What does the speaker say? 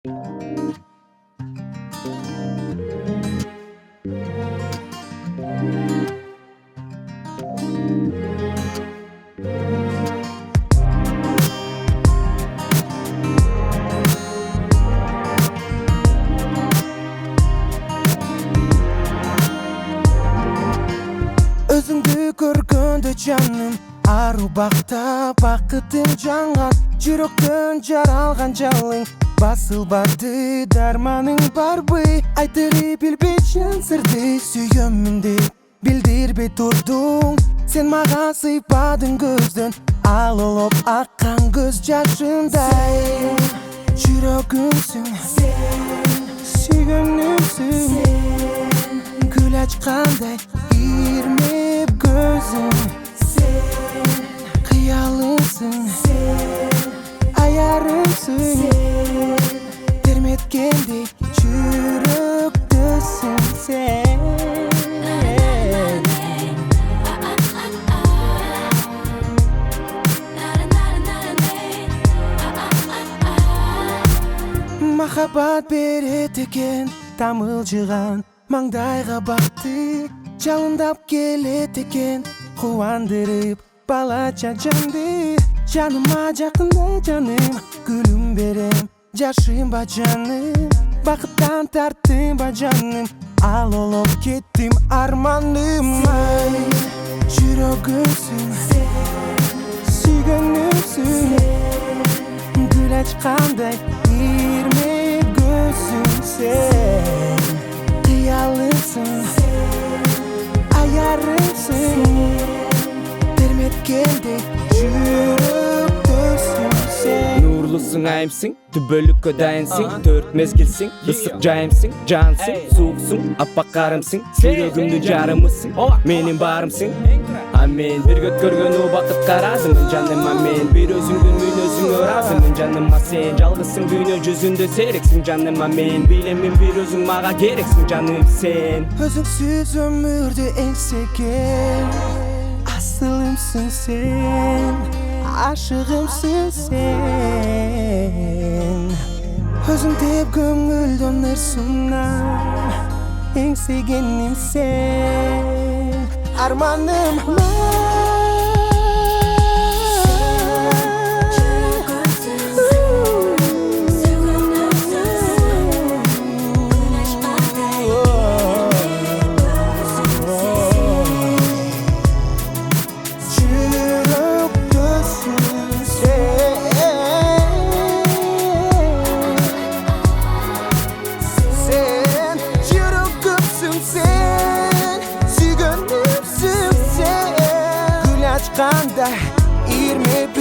Özüңдү көргөндө жаным ару бакта бакытым жанган, жүрөктөн жаралган жалың басылбады, дарманың барбы? Айтырып билбейчен сырды, сүйөмүн деп билдирбей турдуң. Сен мага сыйпадың көздөн, ал олоп аккан көз жашындай. Жүрөгүмсүң сен, сүйгөнүмсүң, гүл ачкандай ирмеп көзүң. Сен кыялымсың, сен аярымсың, сен терметкендей жүрөктөсүң сен. Махаббат берет экен, тамылжыган маңдайга бакты, жалындап келет экен, кубандырып балача жанды. Жаныма жакында жаным, гүлүм берем, жашым ба жаным, бакыттан тарттым ба жаным, ал олоп кеттим арманым. Ай, жүрөгүмсүң сен, сүйгөнүмсүң, гүл ачкандай ирмеп көзүң. Сен кыялымсың, аярымсың, терметкендей жүрөктөсүң сен. Нурлусуң айымсың, түбөлүккө дайынсың, төрт мезгилсиң, ысык жайымсың, жансың, сууксуң, аппак карымсың, жүрөгүмдүн жарымысың, менин барымсың. Амен, бир көткөргөн убакыт карадым жаным, амен, бир өзүңдүн мүнөзүңө ыраазымын жаным, а сен жалгызсың дүйнө жүзүндө серексиң жаным, амен, билемин бир өзүң мага керексиң жаным сен. Өзүңсүз өмүрдү эңсеген асылымсың сен, ашыгымсың сен. Өзүң деп көңүлдөн ырсымнан эңсегеним сен, арманым. Кандай ирмеп